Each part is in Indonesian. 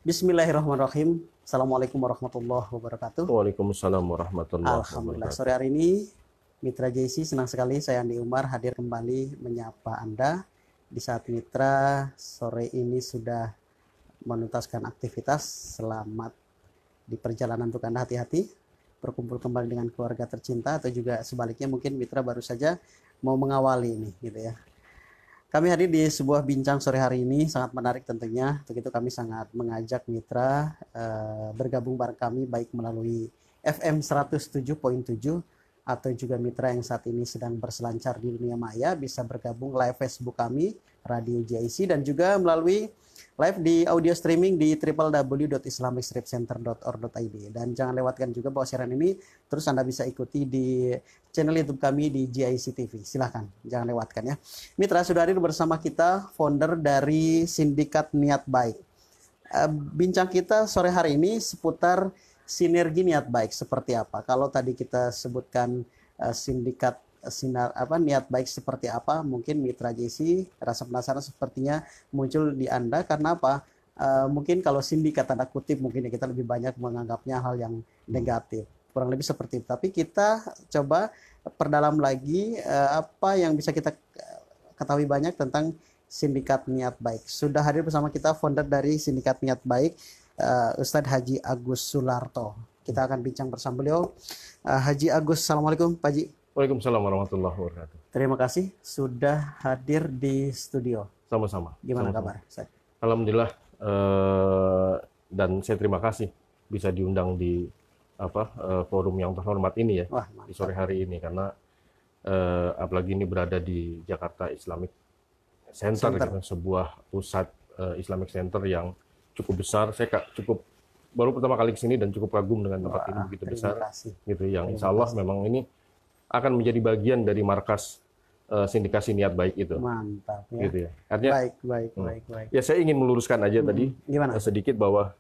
Bismillahirrahmanirrahim. Assalamualaikum warahmatullahi wabarakatuh. Waalaikumsalam warahmatullahi Alhamdulillah, wabarakatuh. sore hari ini Mitra JC senang sekali saya Andi Umar hadir kembali menyapa Anda di saat Mitra sore ini sudah menuntaskan aktivitas. Selamat di perjalanan untuk Anda, hati-hati berkumpul kembali dengan keluarga tercinta, atau juga sebaliknya mungkin Mitra baru saja mau mengawali ini gitu ya. Kami hadir di sebuah bincang sore hari ini sangat menarik tentunya. Untuk itu kami sangat mengajak mitra bergabung bareng kami baik melalui FM 107.7 atau juga mitra yang saat ini sedang berselancar di dunia maya bisa bergabung live Facebook kami Radio JIC, dan juga melalui live di audio streaming di www.islamicstripcenter.org.id. Dan jangan lewatkan juga bahwa siaran ini terus Anda bisa ikuti di channel YouTube kami di JIC TV. Silahkan, jangan lewatkan ya. Mitra, sudah hadir bersama kita founder dari Sindikat Niat Baik. Bincang kita sore hari ini seputar sinergi niat baik seperti apa. Kalau tadi kita sebutkan sindikat niat baik seperti apa, mungkin Mitra JC rasa penasaran sepertinya muncul di Anda karena apa? Mungkin kalau sindikat tanda kutip mungkin ya kita lebih banyak menganggapnya hal yang negatif, kurang lebih seperti itu. Tapi kita coba perdalam lagi apa yang bisa kita ketahui banyak tentang Sindikat Niat Baik. Sudah hadir bersama kita founder dari Sindikat Niat Baik, Ustadz Haji Agus Sularto. Kita akan bincang bersama beliau. Haji Agus, Assalamualaikum Pak Haji. Waalaikumsalam warahmatullahi wabarakatuh. Terima kasih sudah hadir di studio. Sama-sama. Gimana Sama-sama. kabar? Alhamdulillah, dan saya terima kasih bisa diundang di forum yang terhormat ini ya. Wah, di sore hari ini, karena apalagi ini berada di Jakarta Islamic Center. Gitu, sebuah pusat Islamic Center yang cukup besar. Saya baru pertama kali kesini dan cukup kagum dengan tempat ini begitu besar, gitu. Yang insya Allah memang ini akan menjadi bagian dari markas sindikasi niat baik itu. Mantap ya. Gitu ya. Artinya, baik. Ya, saya ingin meluruskan aja tadi sedikit bahwa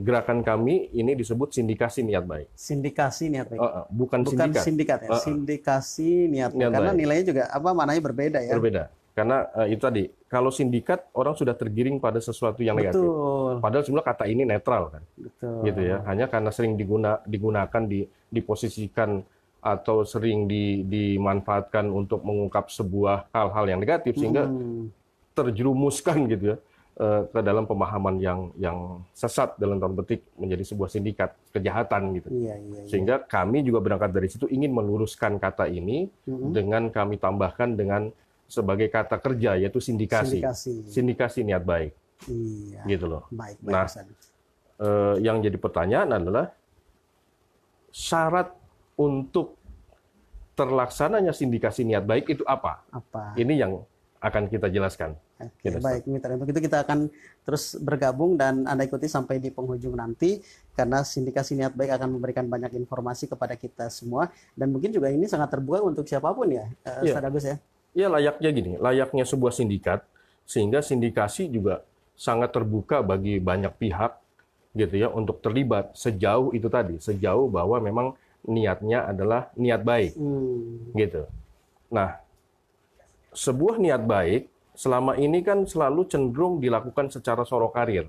gerakan kami ini disebut sindikasi niat baik. Sindikasi niat baik. Bukan sindikat ya. Sindikasi niat baik. Karena baik. Nilainya juga maknanya berbeda ya. Berbeda. Karena itu tadi, kalau sindikat orang sudah tergiring pada sesuatu yang negatif. Betul. Padahal sebenarnya kata ini netral kan. Betul. Gitu ya. Hanya karena sering digunakan diposisikan atau sering dimanfaatkan untuk mengungkap sebuah hal-hal yang negatif, sehingga terjerumuskan gitu ya ke dalam pemahaman yang sesat, dalam tanda petik menjadi sebuah sindikat kejahatan gitu. Iya. Sehingga kami juga berangkat dari situ ingin meluruskan kata ini dengan kami tambahkan dengan sebagai kata kerja, yaitu sindikasi niat baik. Iya. Gitu loh. Baik. Nah, yang jadi pertanyaan adalah syarat untuk terlaksananya sindikasi niat baik itu apa? Ini yang akan kita jelaskan. Oke, baik Mitra. Untuk itu kita akan terus bergabung dan Anda ikuti sampai di penghujung nanti, karena sindikasi niat baik akan memberikan banyak informasi kepada kita semua, dan mungkin juga ini sangat terbuka untuk siapapun ya, Ustaz Agus ya. Ya, layaknya gini, layaknya sebuah sindikat, sehingga sindikasi juga sangat terbuka bagi banyak pihak gitu ya untuk terlibat sejauh itu tadi, sejauh bahwa memang niatnya adalah niat baik. Gitu. Nah, sebuah niat baik selama ini kan selalu cenderung dilakukan secara soro karir.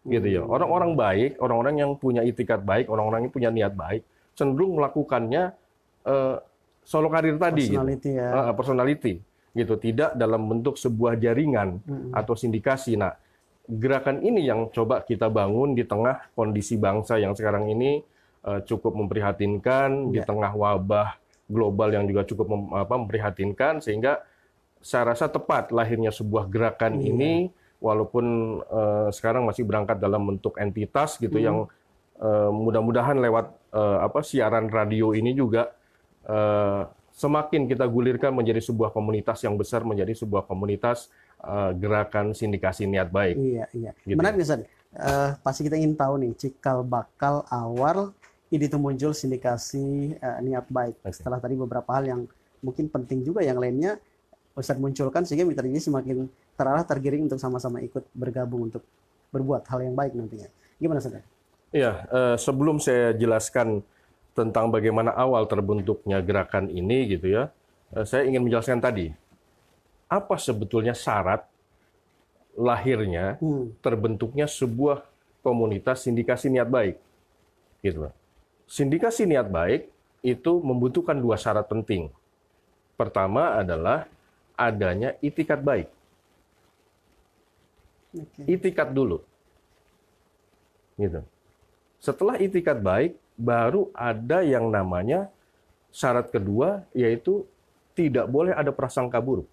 Gitu ya. Orang-orang baik, orang-orang yang punya itikat baik, orang-orang yang punya niat baik cenderung melakukannya solo karir tadi, personality gitu, tidak dalam bentuk sebuah jaringan atau sindikasi. Nah, gerakan ini yang coba kita bangun di tengah kondisi bangsa yang sekarang ini cukup memprihatinkan, di tengah wabah global yang juga cukup memprihatinkan, sehingga saya rasa tepat lahirnya sebuah gerakan ini, walaupun sekarang masih berangkat dalam bentuk entitas gitu, yang mudah-mudahan lewat siaran radio ini juga semakin kita gulirkan menjadi sebuah komunitas yang besar, menjadi sebuah komunitas gerakan sindikasi niat baik. Iya. Gitu. Menarik Ustaz. Pasti kita ingin tahu nih cikal bakal awal ide itu muncul sindikasi niat baik. Setelah tadi beberapa hal yang mungkin penting juga yang lainnya Ustaz munculkan, sehingga Mitra ini semakin terarah, tergiring untuk sama-sama ikut bergabung untuk berbuat hal yang baik nantinya. Gimana Ustaz? Iya, sebelum saya jelaskan tentang bagaimana awal terbentuknya gerakan ini gitu ya, saya ingin menjelaskan tadi apa sebetulnya syarat lahirnya, terbentuknya sebuah komunitas sindikasi niat baik. Gitu. Sindikasi niat baik itu membutuhkan 2 syarat penting. Pertama adalah adanya itikat baik. Itikat dulu. Gitu. Setelah itikat baik, baru ada yang namanya syarat kedua, yaitu tidak boleh ada prasangka buruk.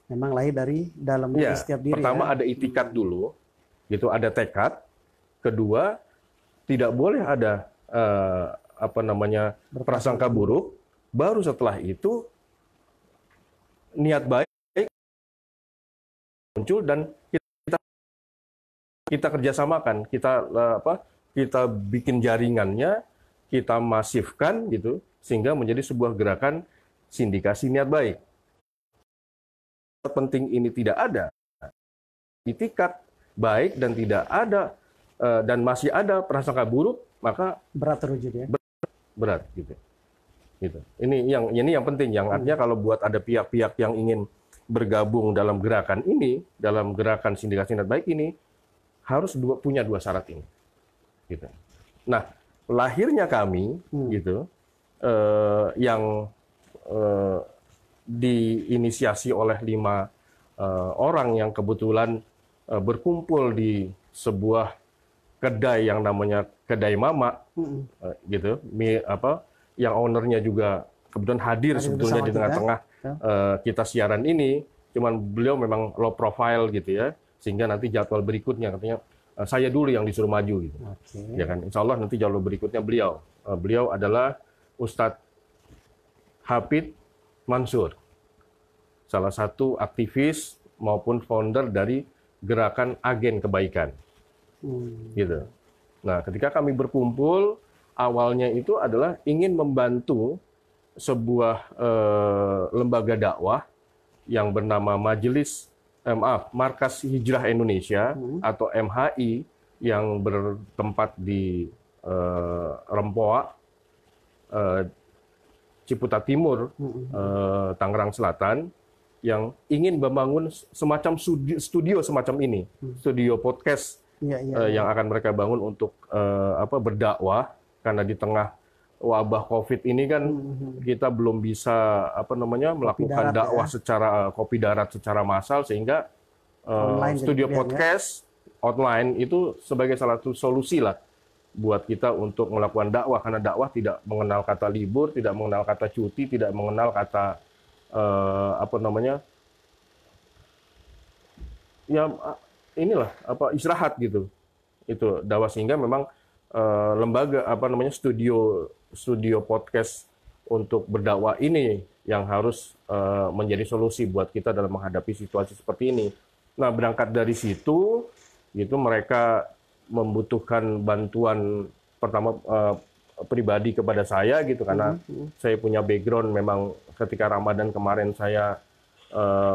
Memang lahir dari dalam Ya, setiap diri. pertama ada itikat dulu, gitu, ada tekad. Kedua, tidak boleh ada prasangka buruk. Baru setelah itu niat baik muncul dan kita kerjasamakan, kita bikin jaringannya, kita masifkan gitu, sehingga menjadi sebuah gerakan sindikasi niat baik. Penting ini tidak ada itikat baik dan tidak ada dan masih ada prasangka buruk, maka berat terwujud ya. Berat gitu. Gitu. Ini yang penting, yang artinya kalau buat ada pihak-pihak yang ingin bergabung dalam gerakan ini, dalam gerakan sindikasi niat baik ini, harus punya 2 syarat ini. Gitu. Nah, lahirnya kami gitu, yang diinisiasi oleh 5 orang yang kebetulan berkumpul di sebuah kedai yang namanya Kedai Mama, gitu, yang ownernya juga kebetulan hadir sebetulnya di tengah-tengah kita siaran ini, cuman beliau memang low profile gitu ya, sehingga nanti jadwal berikutnya katanya saya dulu yang disuruh maju gitu. Ya kan, insya Allah nanti jadwal berikutnya beliau adalah Ustadz Hafid Mansur, salah satu aktivis maupun founder dari gerakan Agen Kebaikan. Gitu. Nah, ketika kami berkumpul, awalnya itu adalah ingin membantu sebuah lembaga dakwah yang bernama Markas Hijrah Indonesia atau MHI yang bertempat di Rempoa, Ciputat Timur, Tangerang Selatan, yang ingin membangun semacam studio semacam ini, studio podcast yang akan mereka bangun untuk berdakwah, karena di tengah wabah COVID ini kan kita belum bisa melakukan dakwah secara kopi darat secara massal, sehingga studio podcast online itu sebagai salah satu solusi lah buat kita untuk melakukan dakwah, karena dakwah tidak mengenal kata libur, tidak mengenal kata cuti, tidak mengenal kata istirahat gitu. Itu dakwah, sehingga memang lembaga studio podcast untuk berdakwah ini yang harus menjadi solusi buat kita dalam menghadapi situasi seperti ini. Nah, berangkat dari situ gitu, mereka membutuhkan bantuan pertama pribadi kepada saya gitu, karena saya punya background memang ketika Ramadan kemarin saya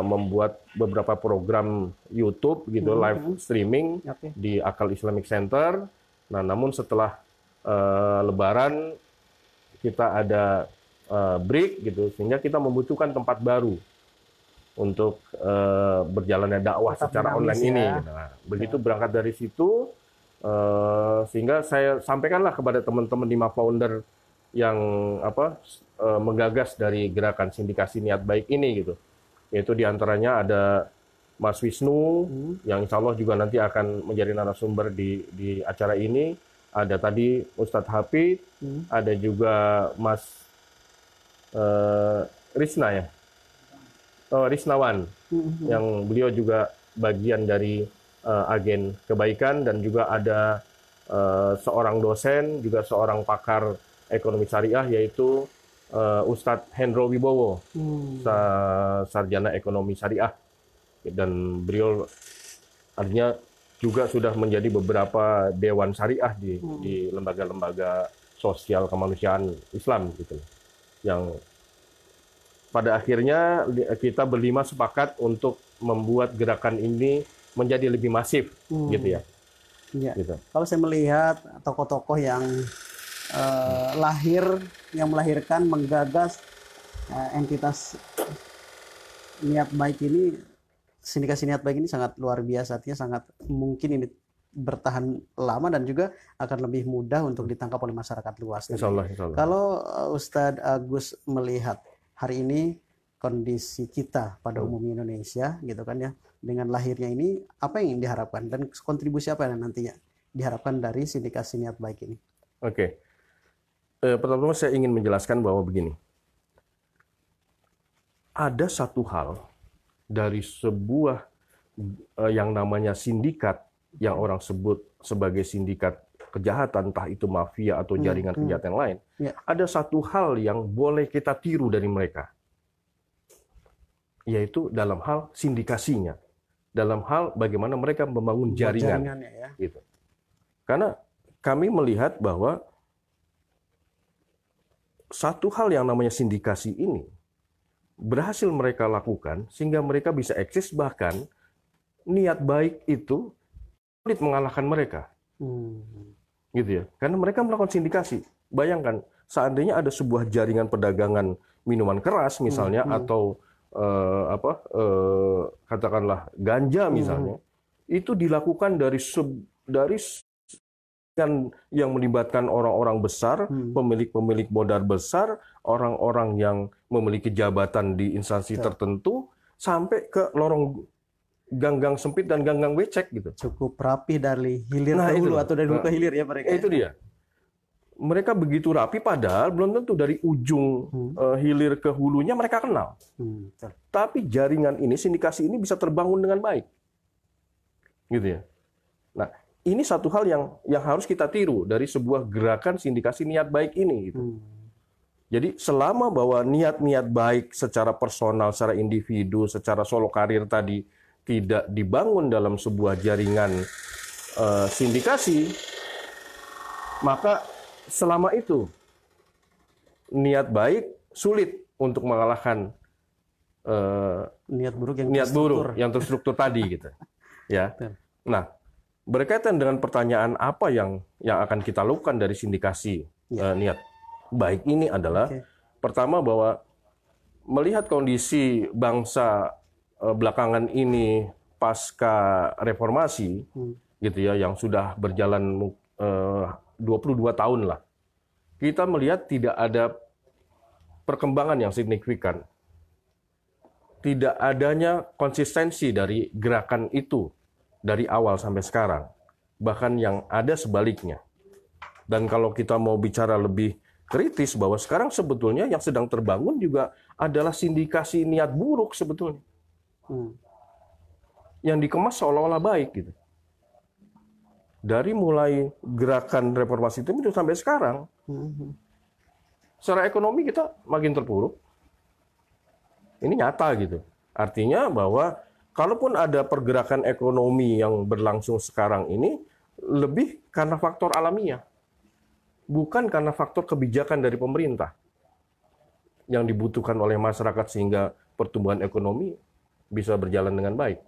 membuat beberapa program YouTube gitu, live streaming di Akal Islamic Center. Nah, namun setelah Lebaran kita ada break gitu, sehingga kita membutuhkan tempat baru untuk berjalannya dakwah secara online ini. Nah, begitu berangkat dari situ, sehingga saya sampaikanlah kepada teman-teman 5 founder yang menggagas dari gerakan sindikasi niat baik ini gitu. Yaitu diantaranya ada Mas Wisnu, yang insya Allah juga nanti akan menjadi narasumber di acara ini. Ada tadi Ustadz Hafid, ada juga Mas Risnawan, yang beliau juga bagian dari Agen Kebaikan, dan juga ada seorang dosen, juga seorang pakar ekonomi syariah, yaitu Ustadz Hendro Wibowo, sarjana ekonomi syariah, dan beliau artinya juga sudah menjadi beberapa dewan syariah di lembaga-lembaga sosial kemanusiaan Islam gitu, yang pada akhirnya kita berlima sepakat untuk membuat gerakan ini menjadi lebih masif gitu ya. Gitu. Kalau saya melihat tokoh-tokoh yang melahirkan, menggagas entitas niat baik ini sindikasi niat baik ini sangat luar biasa, artinya sangat mungkin ini bertahan lama dan juga akan lebih mudah untuk ditangkap oleh masyarakat luas. Insya Allah, insya Allah. Kalau Ustadz Agus melihat hari ini kondisi kita pada umumnya Indonesia gitu kan ya, dengan lahirnya ini apa yang diharapkan dan kontribusi apa yang nantinya diharapkan dari sindikasi niat baik ini? Oke. Pertama-tama saya ingin menjelaskan bahwa begini. Ada satu hal dari sebuah yang namanya sindikat yang orang sebut sebagai sindikat kejahatan, entah itu mafia atau jaringan kejahatan yang lain. Ada satu hal yang boleh kita tiru dari mereka, yaitu dalam hal sindikasinya, dalam hal bagaimana mereka membangun jaringan. Ya. Gitu. Karena kami melihat bahwa satu hal yang namanya sindikasi ini berhasil mereka lakukan sehingga mereka bisa eksis, bahkan niat baik itu sulit mengalahkan mereka. Gitu ya. Karena mereka melakukan sindikasi. Bayangkan, seandainya ada sebuah jaringan perdagangan minuman keras misalnya atau katakanlah ganja misalnya, itu dilakukan dari yang melibatkan orang-orang besar, pemilik-pemilik modal besar, orang-orang yang memiliki jabatan di instansi tertentu, sampai ke lorong gang-gang sempit dan gang-gang becek gitu. Cukup rapi dari hilir ke hulu atau dari hulu ke hilir ya mereka. Itu dia. Mereka begitu rapi, padahal belum tentu dari ujung hilir ke hulunya mereka kenal. Tapi jaringan ini, sindikasi ini bisa terbangun dengan baik. Gitu ya. Nah, ini satu hal yang harus kita tiru dari sebuah gerakan sindikasi niat baik ini. Gitu. Jadi selama bahwa niat-niat baik secara personal, secara individu, secara solo karir tadi tidak dibangun dalam sebuah jaringan sindikasi, maka selama itu niat baik sulit untuk mengalahkan niat buruk yang terstruktur tadi gitu. Ya. Nah, berkaitan dengan pertanyaan apa yang akan kita lakukan dari sindikasi niat baik ini adalah pertama bahwa melihat kondisi bangsa belakangan ini pasca reformasi gitu ya, yang sudah berjalan 22 tahun lah. Kita melihat tidak ada perkembangan yang signifikan. Tidak adanya konsistensi dari gerakan itu dari awal sampai sekarang. Bahkan yang ada sebaliknya. Dan kalau kita mau bicara lebih kritis, bahwa sekarang sebetulnya yang sedang terbangun juga adalah sindikasi niat buruk sebetulnya. Yang dikemas seolah-olah baik gitu. Dari mulai gerakan reformasi itu sampai sekarang, secara ekonomi kita makin terpuruk. Ini nyata gitu. Artinya bahwa kalaupun ada pergerakan ekonomi yang berlangsung sekarang ini, lebih karena faktor alamiah. Bukan karena faktor kebijakan dari pemerintah yang dibutuhkan oleh masyarakat sehingga pertumbuhan ekonomi bisa berjalan dengan baik.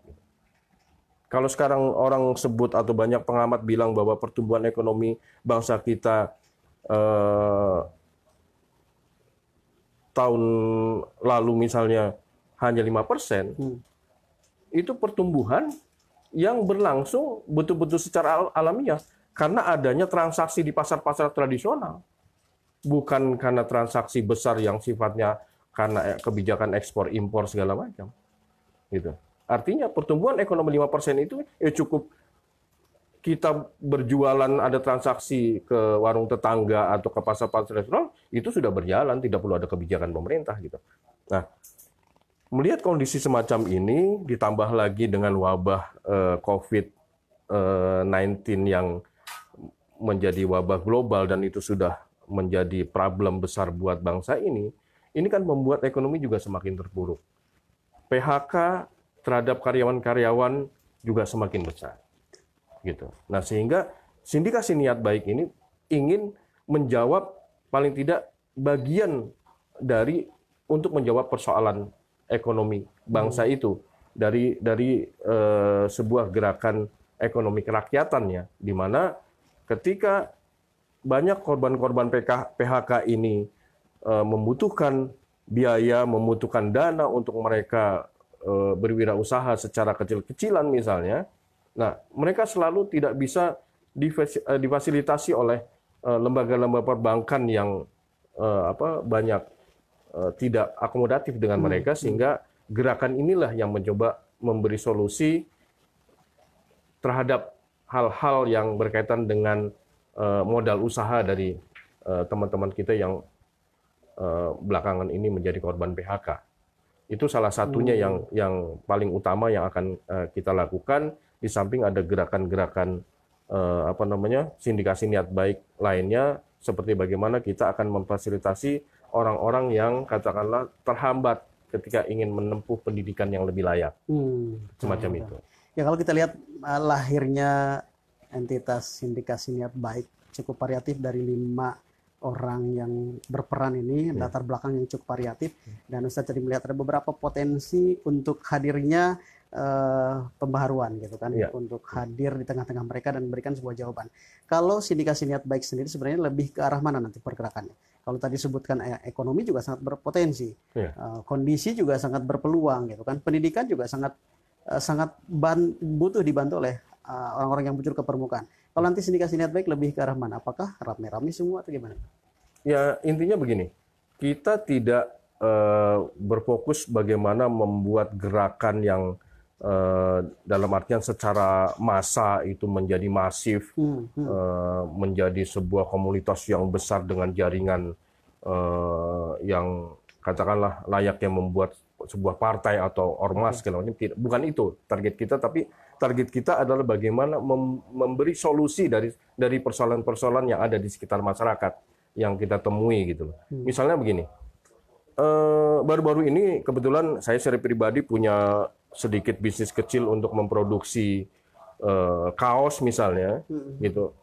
Kalau sekarang orang sebut atau banyak pengamat bilang bahwa pertumbuhan ekonomi bangsa kita tahun lalu misalnya hanya 5%, itu pertumbuhan yang berlangsung betul-betul secara alamiah karena adanya transaksi di pasar-pasar tradisional, bukan karena transaksi besar yang sifatnya karena kebijakan ekspor impor segala macam. Gitu. Artinya pertumbuhan ekonomi 5% itu cukup kita berjualan, ada transaksi ke warung tetangga atau ke pasar-pasar tradisional, itu sudah berjalan, tidak perlu ada kebijakan pemerintah gitu. Nah, melihat kondisi semacam ini, ditambah lagi dengan wabah COVID-19 yang menjadi wabah global dan itu sudah menjadi problem besar buat bangsa ini kan membuat ekonomi juga semakin terpuruk. PHK terhadap karyawan-karyawan juga semakin besar. Gitu. Nah, sehingga sindikasi niat baik ini ingin menjawab paling tidak bagian dari untuk menjawab persoalan ekonomi bangsa itu dari sebuah gerakan ekonomi kerakyatannya, di mana ketika banyak korban-korban PHK ini membutuhkan biaya, membutuhkan dana untuk mereka berwirausaha secara kecil-kecilan misalnya, nah mereka selalu tidak bisa difasilitasi oleh lembaga-lembaga perbankan yang banyak tidak akomodatif dengan mereka, sehingga gerakan inilah yang mencoba memberi solusi terhadap hal-hal yang berkaitan dengan modal usaha dari teman-teman kita yang belakangan ini menjadi korban PHK. Itu salah satunya yang paling utama yang akan kita lakukan, di samping ada gerakan-gerakan sindikasi niat baik lainnya, seperti bagaimana kita akan memfasilitasi orang-orang yang katakanlah terhambat ketika ingin menempuh pendidikan yang lebih layak. Semacam itu. Ya, kalau kita lihat lahirnya entitas sindikasi niat baik cukup variatif dari 5 orang yang berperan ini, latar belakang yang cukup variatif, dan Ustadz tadi melihat ada beberapa potensi untuk hadirnya pembaharuan gitu kan, untuk hadir di tengah-tengah mereka dan memberikan sebuah jawaban. Kalau sindikasi niat baik sendiri sebenarnya lebih ke arah mana nanti pergerakannya? Kalau tadi sebutkan ekonomi juga sangat berpotensi, kondisi juga sangat berpeluang gitu kan, pendidikan juga sangat butuh dibantu oleh orang-orang yang muncul ke permukaan. Kalau nanti sindikasi niat baik lebih ke arah mana? Apakah rame-rame semua atau gimana? Ya, intinya begini, kita tidak berfokus bagaimana membuat gerakan yang dalam artian secara massa itu menjadi masif, menjadi sebuah komunitas yang besar dengan jaringan yang katakanlah layaknya membuat sebuah partai atau ormas segala macam. Bukan itu target kita, tapi target kita adalah bagaimana memberi solusi dari persoalan-persoalan yang ada di sekitar masyarakat yang kita temui gitu. Misalnya begini, baru-baru ini kebetulan saya secara pribadi punya sedikit bisnis kecil untuk memproduksi kaos misalnya, gitu.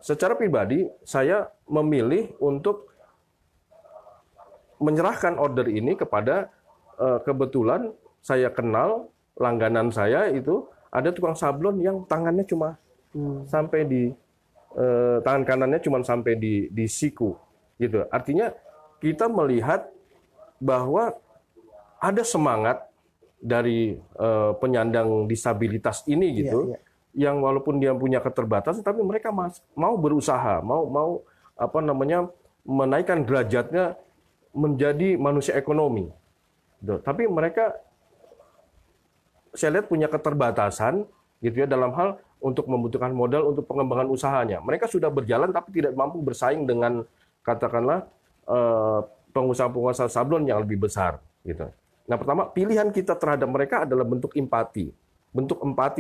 Secara pribadi saya memilih untuk menyerahkan order ini kepada kebetulan saya kenal langganan saya itu ada tukang sablon yang tangannya cuma sampai di tangan kanannya cuma sampai di siku gitu. Artinya kita melihat bahwa ada semangat dari penyandang disabilitas ini gitu, yang walaupun dia punya keterbatasan tapi mereka mau berusaha, mau menaikkan derajatnya menjadi manusia ekonomi. Tapi mereka saya lihat punya keterbatasan gitu ya dalam hal untuk membutuhkan modal untuk pengembangan usahanya. Mereka sudah berjalan tapi tidak mampu bersaing dengan katakanlah pengusaha-pengusaha sablon yang lebih besar gitu. Nah, pertama pilihan kita terhadap mereka adalah bentuk empati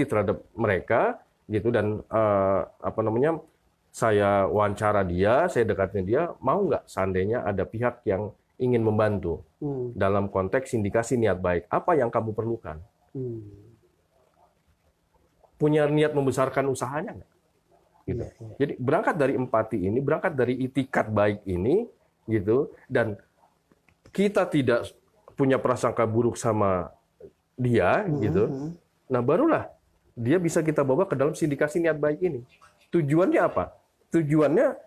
terhadap mereka gitu, dan saya wawancara dia, saya dekatnya dia, mau nggak seandainya ada pihak yang ingin membantu dalam konteks sindikasi niat baik. Apa yang kamu perlukan? Punya niat membesarkan usahanya nggak? Gitu. Jadi berangkat dari empati ini, berangkat dari itikat baik ini, gitu, dan kita tidak punya prasangka buruk sama dia, gitu. Nah, barulah dia bisa kita bawa ke dalam sindikasi niat baik ini. Tujuannya apa? Tujuannya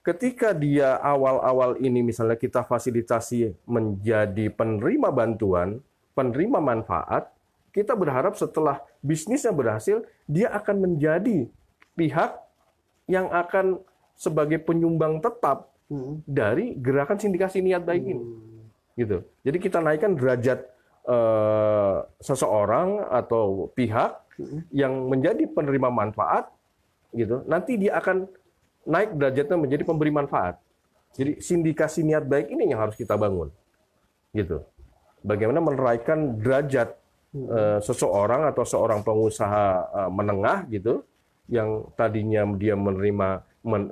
ketika dia awal-awal ini misalnya kita fasilitasi menjadi penerima bantuan, penerima manfaat, kita berharap setelah bisnisnya berhasil, dia akan menjadi pihak yang akan sebagai penyumbang tetap dari gerakan sindikasi niat baik ini. Gitu. Jadi kita naikkan derajat seseorang atau pihak yang menjadi penerima manfaat, gitu. Nanti dia akan naik derajatnya menjadi pemberi manfaat. Jadi sindikasi niat baik ini yang harus kita bangun, gitu. Bagaimana menaikkan derajat seseorang atau seorang pengusaha menengah, gitu, yang tadinya dia menerima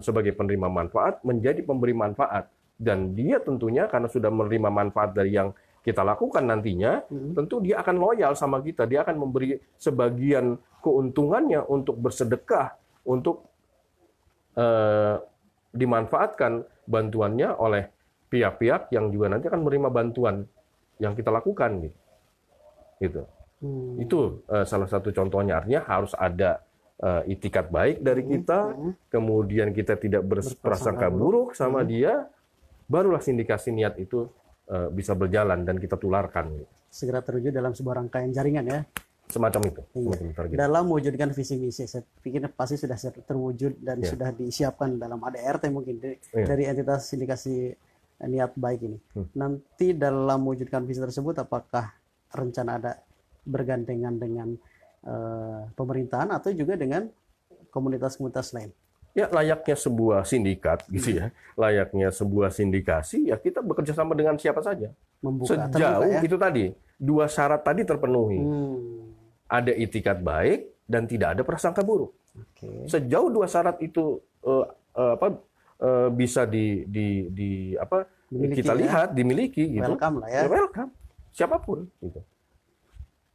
sebagai penerima manfaat menjadi pemberi manfaat, dan dia tentunya karena sudah menerima manfaat dari yang kita lakukan nantinya, tentu dia akan loyal sama kita, dia akan memberi sebagian keuntungannya untuk bersedekah, untuk dimanfaatkan bantuannya oleh pihak-pihak yang juga nanti akan menerima bantuan yang kita lakukan, gitu. Itu salah satu contohnya. Artinya harus ada itikat baik dari kita, kemudian kita tidak berprasangka buruk sama dia, barulah sindikasi niat itu bisa berjalan dan kita tularkan. Segera terwujud dalam sebuah rangkaian jaringan ya. Semacam itu. Iya. Semacam target. Dalam mewujudkan visi misi, saya pikir pasti sudah terwujud dan Iya. sudah disiapkan dalam ADRT mungkin Iya. dari entitas sindikasi niat baik ini. Nanti dalam mewujudkan visi tersebut, apakah rencana ada bergandengan dengan pemerintahan atau juga dengan komunitas-komunitas lain? Ya, layaknya sebuah sindikat gitu ya. Layaknya sebuah sindikasi, ya kita bekerja sama dengan siapa saja. Membuka, Sejauh terbuka ya? itu tadi, dua syarat tadi terpenuhi. Ada itikat baik dan tidak ada prasangka buruk. Oke. Sejauh dua syarat itu bisa Dimiliki kita ya. lihat, dimiliki gitu. Welcome lah ya. Welcome. Siapapun gitu.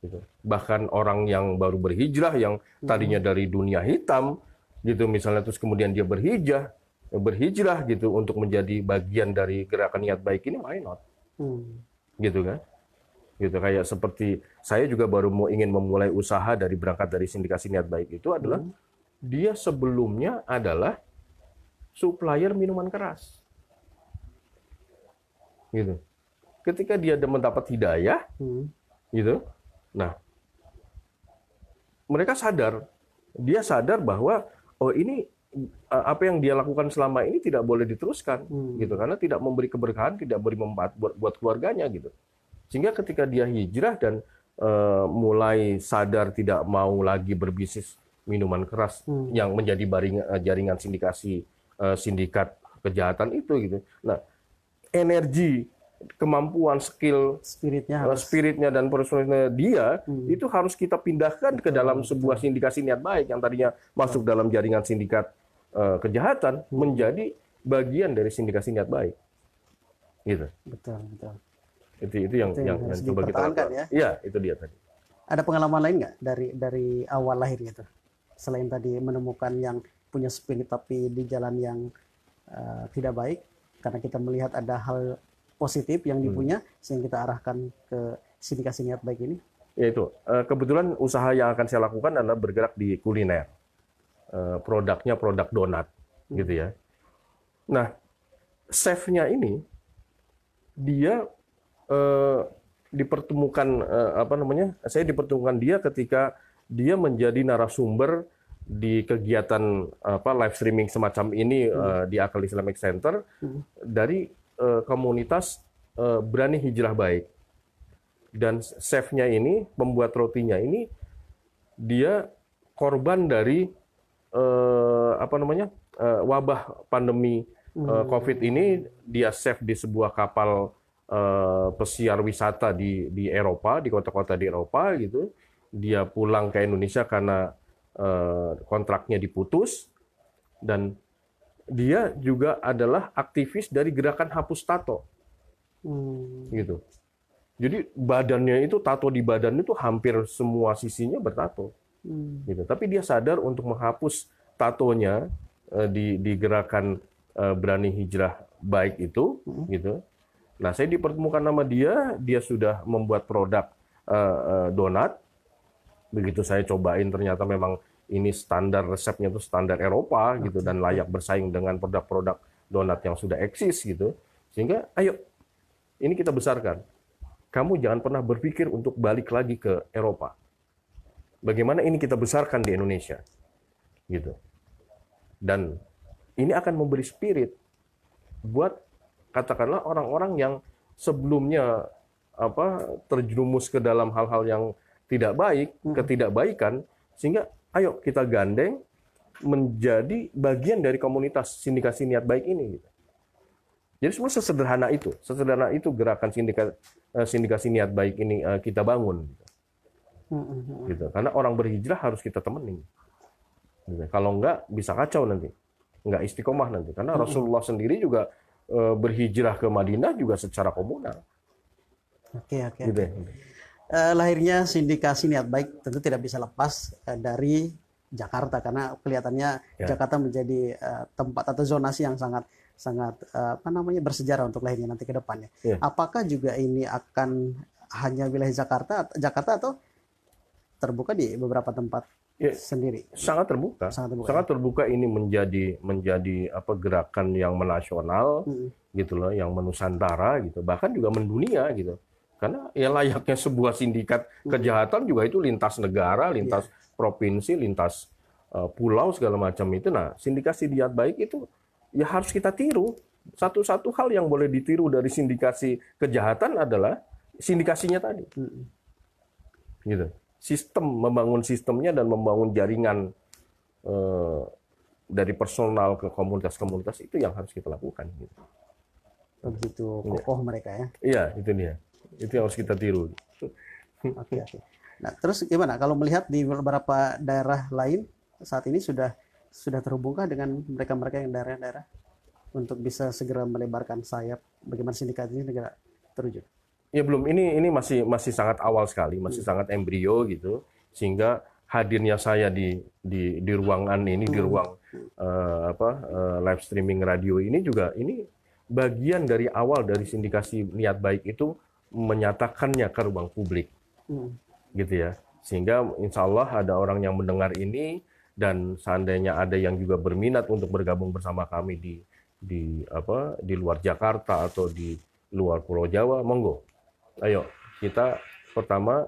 Gitu. Bahkan orang yang baru berhijrah yang tadinya dari dunia hitam gitu misalnya, terus kemudian dia berhijrah gitu untuk menjadi bagian dari gerakan niat baik ini, why not? Gitu kan? Gitu, kayak seperti saya juga baru ingin memulai usaha berangkat dari sindikasi niat baik itu adalah dia sebelumnya adalah supplier minuman keras. Gitu. Ketika dia mendapat hidayah, gitu. Nah, mereka dia sadar bahwa oh ini apa yang dia lakukan selama ini tidak boleh diteruskan, gitu, karena tidak memberi keberkahan, tidak beri manfaat buat keluarganya, gitu. Sehingga ketika dia hijrah dan mulai sadar tidak mau lagi berbisnis minuman keras yang menjadi jaringan sindikat kejahatan itu, gitu. Nah, energi, kemampuan, skill, spiritnya dan personalnya dia itu harus kita pindahkan ke dalam sebuah sindikasi niat baik yang tadinya masuk dalam jaringan sindikat kejahatan menjadi bagian dari sindikasi niat baik. Gitu. Betul, betul. Itu yang coba kita lakukan. Ya? Iya, itu dia tadi. Ada pengalaman lain nggak dari awal lahirnya itu? Selain tadi menemukan yang punya spirit tapi di jalan yang tidak baik, karena kita melihat ada hal positif yang dipunya sehingga kita arahkan ke sindikasi niat baik ini. Ya itu. Kebetulan usaha yang akan saya lakukan adalah bergerak di kuliner. Produknya produk donat, gitu ya. Nah, chefnya ini dia dipertemukan saya dipertemukan dia ketika dia menjadi narasumber di kegiatan live streaming semacam ini di Akal Islamic Center dari komunitas Berani Hijrah Baik. Dan chefnya ini, pembuat rotinya ini, dia korban dari wabah pandemi COVID ini. Dia chef di sebuah kapal pesiar wisata di Eropa, di kota-kota di Eropa gitu. Dia pulang ke Indonesia karena kontraknya diputus, dan dia juga adalah aktivis dari gerakan hapus tato, gitu. Jadi badannya itu, tato di badan itu hampir semua sisinya bertato, gitu. Tapi dia sadar untuk menghapus tatonya di gerakan Berani Hijrah Baik itu, gitu. Nah, saya dipertemukan sama dia sudah membuat produk donat. Begitu saya cobain, ternyata memang ini standar resepnya itu standar Eropa gitu, dan layak bersaing dengan produk-produk donat yang sudah eksis gitu. Sehingga ayo ini kita besarkan. Kamu jangan pernah berpikir untuk balik lagi ke Eropa. Bagaimana ini kita besarkan di Indonesia. Gitu. Dan ini akan memberi spirit buat katakanlah orang-orang yang sebelumnya terjerumus ke dalam hal-hal yang tidak baik, ketidakbaikan, sehingga ayo kita gandeng menjadi bagian dari komunitas sindikasi niat baik ini. Gitu. Jadi semua sesederhana itu gerakan sindikasi niat baik ini kita bangun. Gitu. Karena orang berhijrah harus kita temenin. Gitu. Kalau enggak bisa kacau nanti, enggak istiqomah nanti. Karena Rasulullah sendiri juga berhijrah ke Madinah juga secara komunal. Oke. Gitu. Lahirnya sindikasi niat baik tentu tidak bisa lepas dari Jakarta, karena kelihatannya Jakarta menjadi tempat atau zonasi yang sangat bersejarah untuk lahirnya nanti ke depannya. Apakah juga ini akan hanya wilayah Jakarta atau terbuka di beberapa tempat Ya, sendiri. sangat terbuka. Sangat terbuka. Sangat terbuka ini menjadi apa gerakan yang menasional gitu loh, yang menusantara gitu, bahkan juga mendunia gitu. Karena ya layaknya sebuah sindikat kejahatan juga itu lintas negara, lintas provinsi, lintas pulau segala macam itu. Nah, sindikasi niat baik itu ya harus kita tiru. Satu-satu hal yang boleh ditiru dari sindikasi kejahatan adalah sindikasinya tadi. Gitu. Membangun sistemnya dan membangun jaringan dari personal ke komunitas-komunitas itu yang harus kita lakukan. Gitu. Begitu kokoh mereka ya. Iya, itu dia. Itu yang harus kita tiru. Oke. Nah, terus gimana kalau melihat di beberapa daerah lain saat ini sudah terhubungkah dengan mereka-mereka yang daerah-daerah untuk bisa segera melebarkan sayap? Bagaimana sindikat ini negara terwujud? Ya belum, ini masih sangat awal sekali, masih sangat embrio gitu, sehingga hadirnya saya di ruangan ini, di ruang live streaming radio ini juga ini bagian dari awal dari sindikasi niat baik itu menyatakannya ke ruang publik, gitu ya, sehingga insya Allah ada orang yang mendengar ini dan seandainya ada yang juga berminat untuk bergabung bersama kami di luar Jakarta atau di luar Pulau Jawa, monggo. Ayo, kita pertama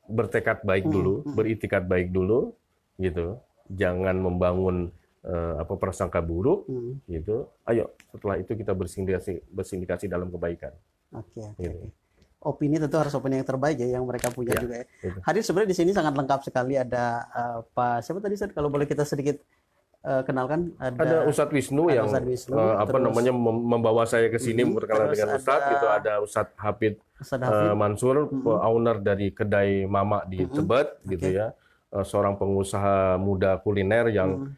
bertekad baik dulu, beritikat baik dulu, gitu. Jangan membangun prasangka buruk, gitu. Ayo, setelah itu kita bersindikasi dalam kebaikan. Oke. Gitu. Opini tentu harus opini yang terbaik ya, yang mereka punya juga ya. Hadir sebenarnya di sini sangat lengkap sekali. Ada Pak siapa tadi, kalau boleh kita sedikit kenalkan, ada Ustadz Wisnu yang membawa saya ke sini berkenalan dengan Ustadz gitu. Ada Ustadz Hafid Mansur, owner dari kedai Mama di Tebet gitu ya. Seorang pengusaha muda kuliner yang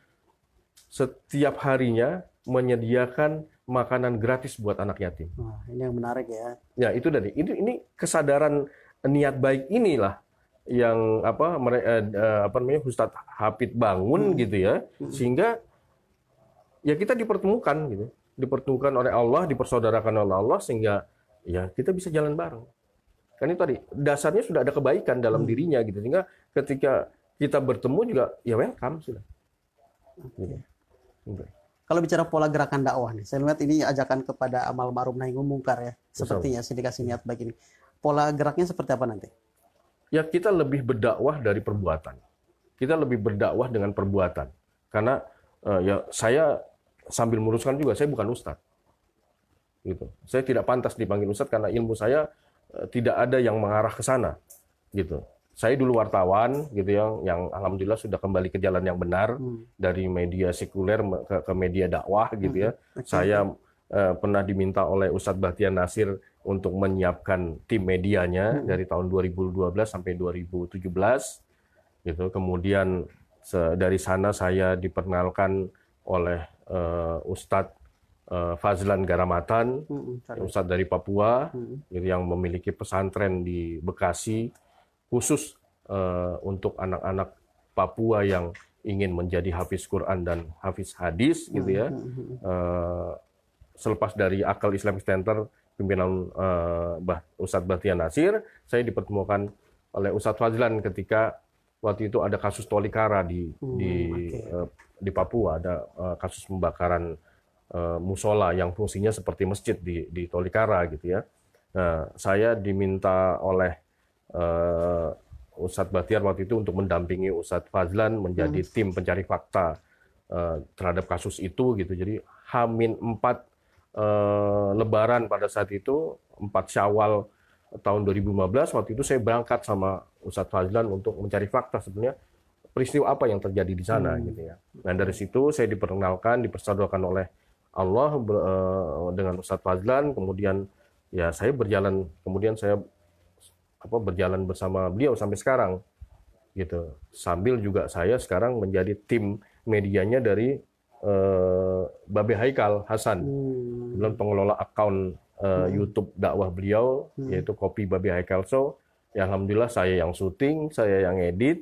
setiap harinya menyediakan makanan gratis buat anak yatim. Wah, ini yang menarik ya. Ya, itu tadi. Ini kesadaran niat baik inilah yang Ustadz Hafid bangun gitu ya, sehingga ya kita dipertemukan gitu, dipertemukan oleh Allah, dipersaudarakan oleh Allah, sehingga ya kita bisa jalan bareng. Kan itu tadi dasarnya sudah ada kebaikan dalam dirinya gitu, sehingga ketika kita bertemu juga ya welcome sudah. Gitu. Kalau bicara pola gerakan dakwah nih, saya lihat ini ajakan kepada amal ma'ruf nahi munkar ya, sepertinya sindikasi niat baik ini. Pola geraknya seperti apa nanti? Ya kita lebih berdakwah dari perbuatan. Kita lebih berdakwah dengan perbuatan. Karena ya saya sambil meluruskan juga, saya bukan ustadz. Gitu. Saya tidak pantas dipanggil ustadz karena ilmu saya tidak ada yang mengarah ke sana. Gitu. Saya dulu wartawan gitu yang alhamdulillah sudah kembali ke jalan yang benar dari media sekuler ke media dakwah gitu ya. Saya pernah diminta oleh Ustadz Bahtiar Nasir untuk menyiapkan tim medianya dari tahun 2012 sampai 2017 gitu. Kemudian dari sana saya diperkenalkan oleh Ustadz Fazlan Garamatan, Ustadz dari Papua gitu, yang memiliki pesantren di Bekasi khusus untuk anak-anak Papua yang ingin menjadi hafiz Quran dan hafiz hadis gitu ya. Selepas dari Akal Islamic Center pimpinan Ustadz Bahtiar Nasir, saya dipertemukan oleh Ustadz Fazlan ketika waktu itu ada kasus tolikara di Papua, ada kasus pembakaran musola yang fungsinya seperti masjid di Tolikara gitu ya. Nah, saya diminta oleh Ustadz Bahtiar waktu itu untuk mendampingi Ustadz Fazlan menjadi tim pencari fakta terhadap kasus itu gitu. Jadi H-4 Lebaran pada saat itu 4 Syawal tahun 2015 waktu itu saya berangkat sama Ustadz Fazlan untuk mencari fakta sebenarnya peristiwa apa yang terjadi di sana gitu ya. Nah dari situ saya dipersaudarakan oleh Allah dengan Ustadz Fazlan, kemudian ya saya berjalan bersama beliau sampai sekarang gitu. Sambil juga saya sekarang menjadi tim medianya dari Babe Haikal Hasan, kemudian pengelola akun YouTube dakwah beliau yaitu Kopi Babe Haikal Show. Ya alhamdulillah saya yang syuting, saya yang edit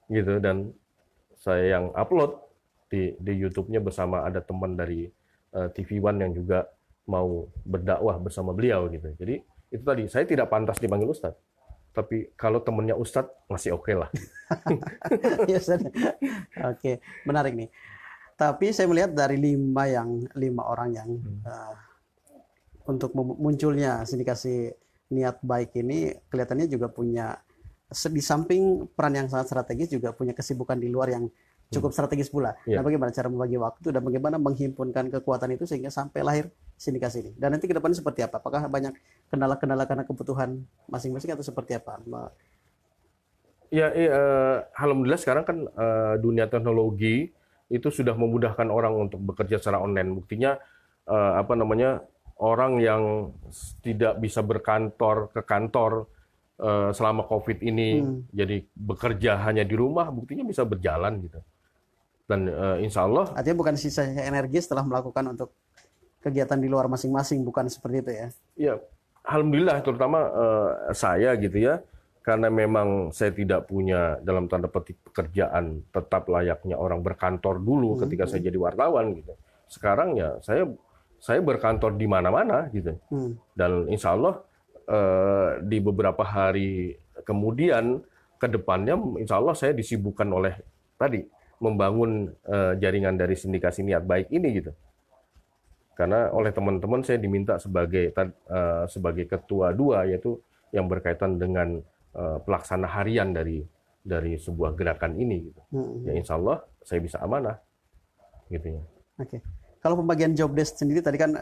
gitu, dan saya yang upload di YouTube-nya bersama ada teman dari TV One yang juga mau berdakwah bersama beliau gitu. Jadi itu tadi, saya tidak pantas dipanggil Ustadz. tapi kalau temennya Ustadz masih oke lah. Ya, Ustaz. Oke, menarik nih. Tapi saya melihat dari lima orang yang untuk munculnya sindikasi niat baik ini kelihatannya juga punya, di samping peran yang sangat strategis, juga punya kesibukan di luar yang cukup strategis pula. Nah, bagaimana cara membagi waktu dan bagaimana menghimpunkan kekuatan itu sehingga sampai lahir sindikasi ini? Dan nanti ke depannya seperti apa? Apakah banyak kendala-kendala karena kebutuhan masing-masing atau seperti apa? Ya, alhamdulillah sekarang kan dunia teknologi itu sudah memudahkan orang untuk bekerja secara online. Buktinya orang yang tidak bisa berkantor ke kantor selama COVID ini, jadi bekerja hanya di rumah, buktinya bisa berjalan gitu. Dan insya Allah. Artinya bukan sisa energi setelah melakukan untuk kegiatan di luar masing-masing, bukan seperti itu ya? Ya, alhamdulillah, terutama saya gitu ya. Karena memang saya tidak punya dalam tanda petik pekerjaan tetap layaknya orang berkantor dulu ketika saya jadi wartawan gitu. Sekarang ya saya berkantor di mana-mana gitu. Dan insya Allah di beberapa hari kemudian ke depannya insya Allah saya disibukkan oleh tadi membangun jaringan dari sindikasi niat baik ini gitu. Karena oleh teman-teman saya diminta sebagai ketua 2, yaitu yang berkaitan dengan pelaksana harian dari sebuah gerakan ini gitu. Ya insya Allah saya bisa amanah gitu ya. Oke. Kalau pembagian job desk sendiri tadi kan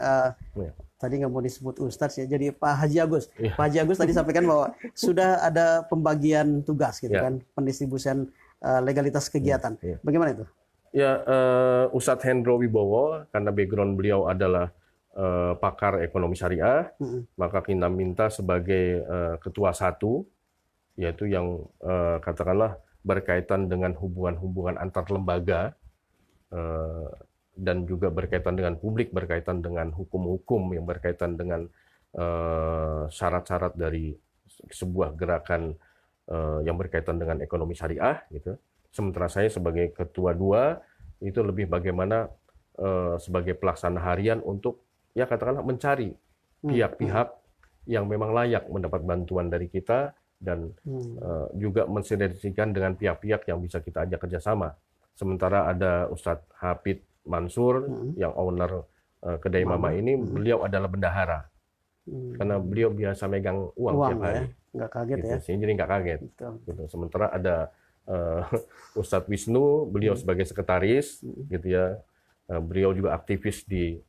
tadi nggak mau disebut Ustadz ya, jadi Pak Haji Agus. Pak Haji Agus tadi sampaikan bahwa sudah ada pembagian tugas gitu kan, pendistribusian legalitas kegiatan. Bagaimana itu? Ya, Ustadz Hendro Wibowo, karena background beliau adalah pakar ekonomi syariah, maka kita minta sebagai ketua 1, yaitu yang katakanlah berkaitan dengan hubungan-hubungan antar lembaga dan juga berkaitan dengan publik, berkaitan dengan hukum-hukum yang berkaitan dengan syarat-syarat dari sebuah gerakan yang berkaitan dengan ekonomi syariah gitu. Sementara saya sebagai ketua 2 itu lebih bagaimana sebagai pelaksana harian untuk ya katakanlah mencari pihak-pihak yang memang layak mendapat bantuan dari kita dan juga mensinergikan dengan pihak-pihak yang bisa kita ajak kerjasama. Sementara ada Ustadz Hafid Mansur yang owner kedai Mama ini, beliau adalah bendahara. Karena beliau biasa megang uang tiap hari. Nggak kaget gitu, ya. jadi nggak kaget. Gitu. Sementara ada Ustadz Wisnu, beliau sebagai sekretaris, gitu ya. Beliau juga aktivis di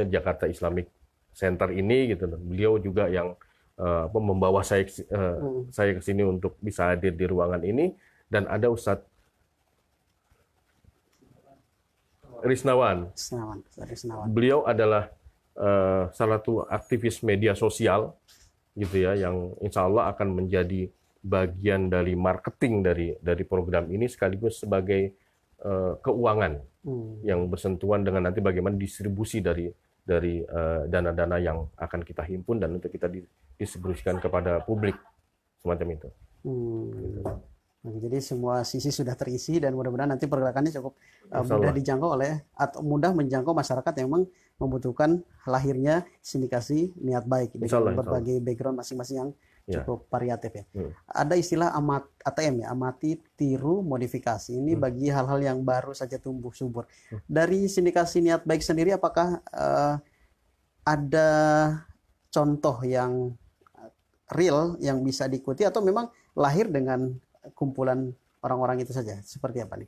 Jakarta Islamic Center ini, gitu. Beliau juga yang membawa saya ke sini untuk bisa hadir di ruangan ini. Dan ada Ustadz Risnawan. Beliau adalah salah satu aktivis media sosial, gitu ya, yang insya Allah akan menjadi bagian dari marketing dari program ini sekaligus sebagai keuangan yang bersentuhan dengan nanti bagaimana distribusi dari dana-dana yang akan kita himpun dan untuk kita distribusikan kepada publik semacam itu. Gitu. Jadi semua sisi sudah terisi dan mudah-mudahan nanti pergerakannya cukup mudah dijangkau atau mudah menjangkau masyarakat yang memang membutuhkan lahirnya sindikasi niat baik dengan berbagai background masing-masing yang cukup variatif ya. Ada istilah ATM ya, amati, tiru, modifikasi. Ini bagi hal-hal yang baru saja tumbuh subur. Dari sindikasi niat baik sendiri, apakah ada contoh yang real yang bisa diikuti atau memang lahir dengan kumpulan orang-orang itu saja? Seperti apa nih?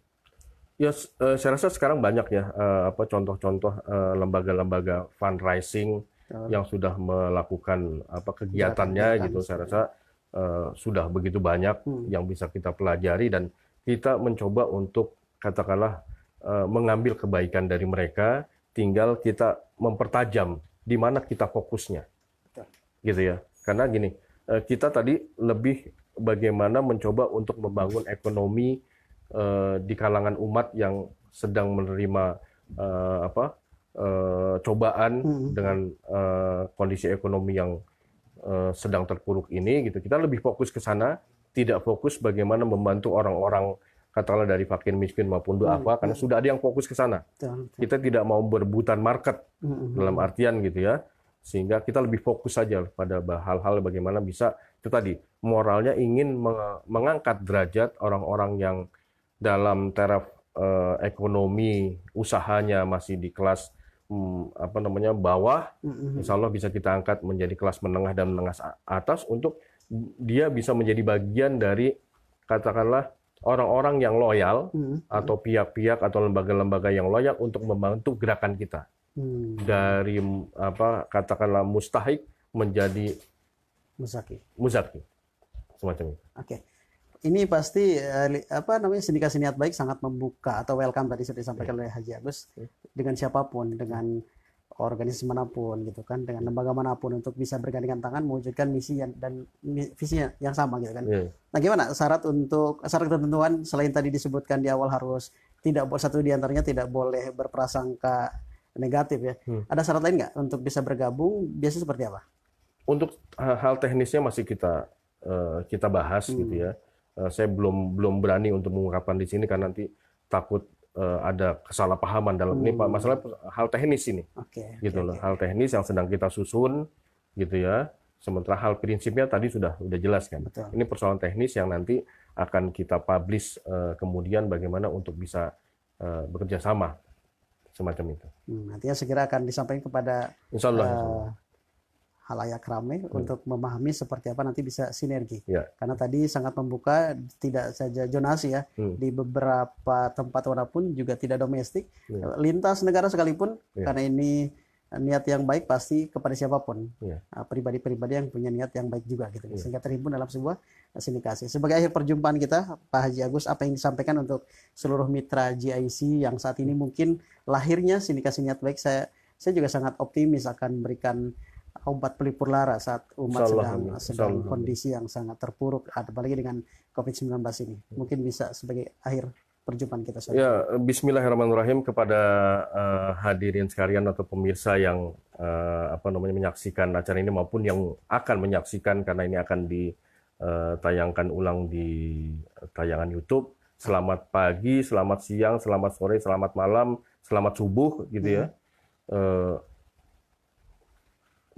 Ya, saya rasa sekarang banyak ya contoh-contoh lembaga-lembaga fundraising yang sudah melakukan kegiatannya gitu. Saya rasa sudah begitu banyak yang bisa kita pelajari dan kita mencoba untuk katakanlah mengambil kebaikan dari mereka, tinggal kita mempertajam di mana kita fokusnya. Gitu ya. Karena gini, kita tadi lebih bagaimana mencoba untuk membangun ekonomi di kalangan umat yang sedang menerima cobaan dengan kondisi ekonomi yang sedang terpuruk ini gitu. Kita lebih fokus ke sana, tidak fokus bagaimana membantu orang-orang katakanlah dari fakir miskin maupun duafa, karena sudah ada yang fokus ke sana. Kita tidak mau berebutan market dalam artian gitu ya. Sehingga kita lebih fokus saja pada hal-hal bagaimana bisa itu tadi moralnya ingin mengangkat derajat orang-orang yang dalam taraf ekonomi usahanya masih di kelas bawah, insya Allah bisa kita angkat menjadi kelas menengah dan menengah atas untuk dia bisa menjadi bagian dari katakanlah orang-orang yang loyal atau pihak-pihak atau lembaga-lembaga yang loyal untuk membantu gerakan kita dari katakanlah mustahik menjadi muzaki semacam itu. Oke. Ini pasti sindikasi niat baik sangat membuka atau welcome tadi sudah disampaikan oleh Haji Agus dengan siapapun, dengan organisasi manapun gitu kan, dengan lembaga manapun untuk bisa bergandengan tangan mewujudkan misi dan visi yang sama gitu kan. Nah, gimana syarat ketentuan selain tadi disebutkan di awal harus satu di antaranya tidak boleh berprasangka negatif ya. Ada syarat lain nggak untuk bisa bergabung? Biasanya seperti apa? Untuk hal teknisnya masih kita bahas gitu ya. Saya belum berani untuk mengungkapkan di sini karena nanti takut ada kesalahpahaman dalam ini masalah hal teknis ini. Hal teknis yang sedang kita susun gitu ya. Sementara hal prinsipnya tadi sudah jelas kan. Betul. Ini persoalan teknis yang nanti akan kita publish kemudian bagaimana untuk bisa bekerja sama semacam itu. Nantinya segera akan disampaikan kepada Insya Allah. halayak ramai untuk memahami seperti apa nanti bisa sinergi. Ya. Karena tadi sangat membuka tidak saja zonasi ya, di beberapa tempat manapun juga tidak domestik, lintas negara sekalipun, karena ini niat yang baik pasti kepada siapapun, pribadi-pribadi yang punya niat yang baik juga gitu, sehingga terhimpun dalam sebuah sindikasi. Sebagai akhir perjumpaan kita, Pak Haji Agus, apa yang disampaikan untuk seluruh mitra GIC yang saat ini mungkin lahirnya sindikasi niat baik, saya juga sangat optimis akan memberikan obat pelipur lara saat umat sedang kondisi yang sangat terpuruk, apalagi dengan COVID-19 ini. Mungkin bisa sebagai akhir perjumpaan kita. Ya, Bismillahirrahmanirrahim kepada hadirin sekalian atau pemirsa yang menyaksikan acara ini maupun yang akan menyaksikan karena ini akan ditayangkan ulang di tayangan YouTube. Selamat pagi, selamat siang, selamat sore, selamat malam, selamat subuh gitu ya.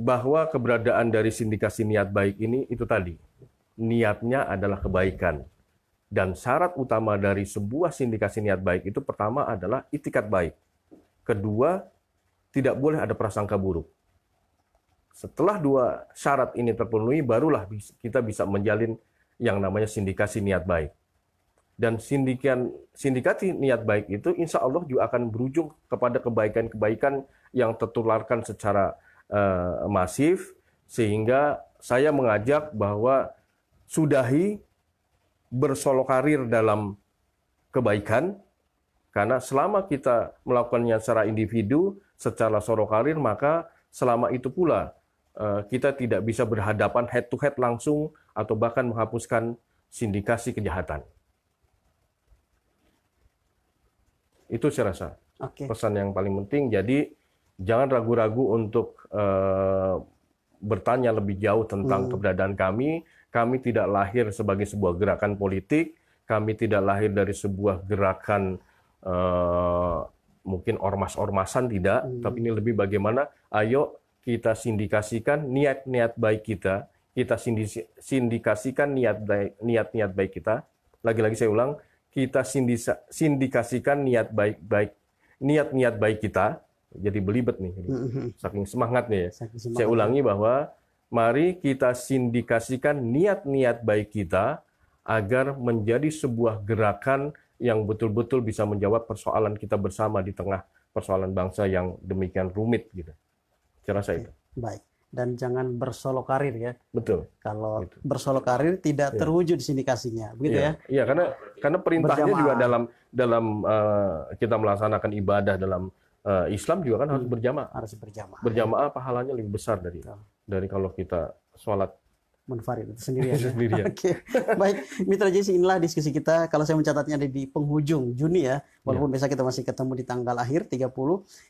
Bahwa keberadaan dari sindikasi niat baik ini itu tadi, niatnya adalah kebaikan. Dan syarat utama dari sebuah sindikasi niat baik itu pertama adalah itikat baik. Kedua, tidak boleh ada prasangka buruk. Setelah dua syarat ini terpenuhi, barulah kita bisa menjalin yang namanya sindikasi niat baik. Dan sindikasi niat baik itu insya Allah juga akan berujung kepada kebaikan-kebaikan yang tertularkan secara masif, sehingga saya mengajak bahwa sudahi bersolok karir dalam kebaikan, karena selama kita melakukannya secara individu, secara solok karir, maka selama itu pula kita tidak bisa berhadapan head to head langsung atau bahkan menghapuskan sindikasi kejahatan. Itu saya rasa pesan yang paling penting. Jadi jangan ragu-ragu untuk bertanya lebih jauh tentang keberadaan kami. Kami tidak lahir sebagai sebuah gerakan politik. Kami tidak lahir dari sebuah gerakan mungkin ormas-ormasan, tidak. Tapi ini lebih bagaimana, ayo kita sindikasikan niat-niat baik kita. Kita sindikasikan niat-niat baik kita. Lagi-lagi saya ulang, kita sindikasikan niat-niat baik kita. Jadi belibet nih, saking semangatnya ya. Saya ulangi bahwa mari kita sindikasikan niat-niat baik kita agar menjadi sebuah gerakan yang betul-betul bisa menjawab persoalan kita bersama di tengah persoalan bangsa yang demikian rumit gitu. Saya rasa itu. Baik. Dan jangan bersolok karir ya. Betul. Kalau bersolok karir tidak terwujud sindikasinya, begitu ya? Iya, karena perintahnya juga dalam kita melaksanakan ibadah dalam Islam juga kan harus berjamaah. Harus berjamaah. Berjamaah pahalanya lebih besar dari kalau kita sholat munfarid itu sendirian. Sendirian. Oke. Baik, Mitra JIC, inilah diskusi kita. Kalau saya mencatatnya di penghujung Juni ya, walaupun besok kita masih ketemu di tanggal akhir 30.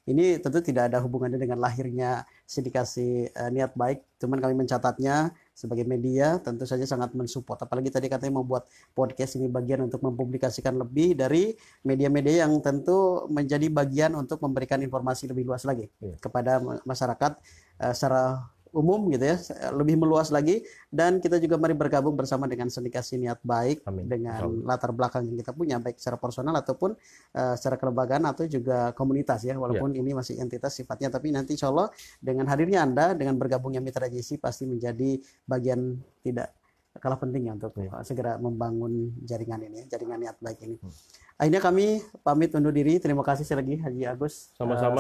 Ini tentu tidak ada hubungannya dengan lahirnya sindikasi niat baik, cuman kami mencatatnya sebagai media tentu saja sangat mensupport. Apalagi tadi katanya membuat podcast ini bagian untuk mempublikasikan lebih dari media-media yang tentu menjadi bagian untuk memberikan informasi lebih luas lagi kepada masyarakat secara umum gitu ya, lebih meluas lagi. Dan kita juga mari bergabung bersama dengan Sindikasi Niat Baik. Amin. Dengan latar belakang yang kita punya baik secara personal ataupun secara kelembagaan atau juga komunitas ya, walaupun ini masih entitas sifatnya, tapi nanti insya Allah dengan hadirnya Anda, dengan bergabungnya Mitra JC pasti menjadi bagian tidak kalah pentingnya untuk segera membangun jaringan ini, jaringan Niat Baik ini. Akhirnya kami pamit undur diri. Terima kasih sekali lagi Haji Agus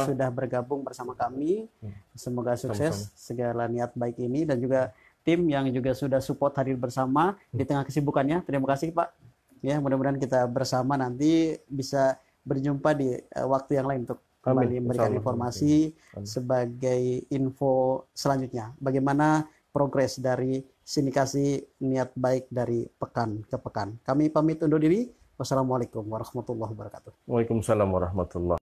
sudah bergabung bersama kami. Semoga sukses segala niat baik ini, dan juga tim yang juga sudah support hadir bersama di tengah kesibukannya. Terima kasih Pak. Ya, mudah-mudahan kita bersama nanti bisa berjumpa di waktu yang lain untuk kembali memberikan informasi sebagai info selanjutnya. Bagaimana progres dari Sindikasi Niat Baik dari pekan ke pekan. Kami pamit undur diri. Wassalamualaikum warahmatullahi wabarakatuh. Waalaikumsalam warahmatullahi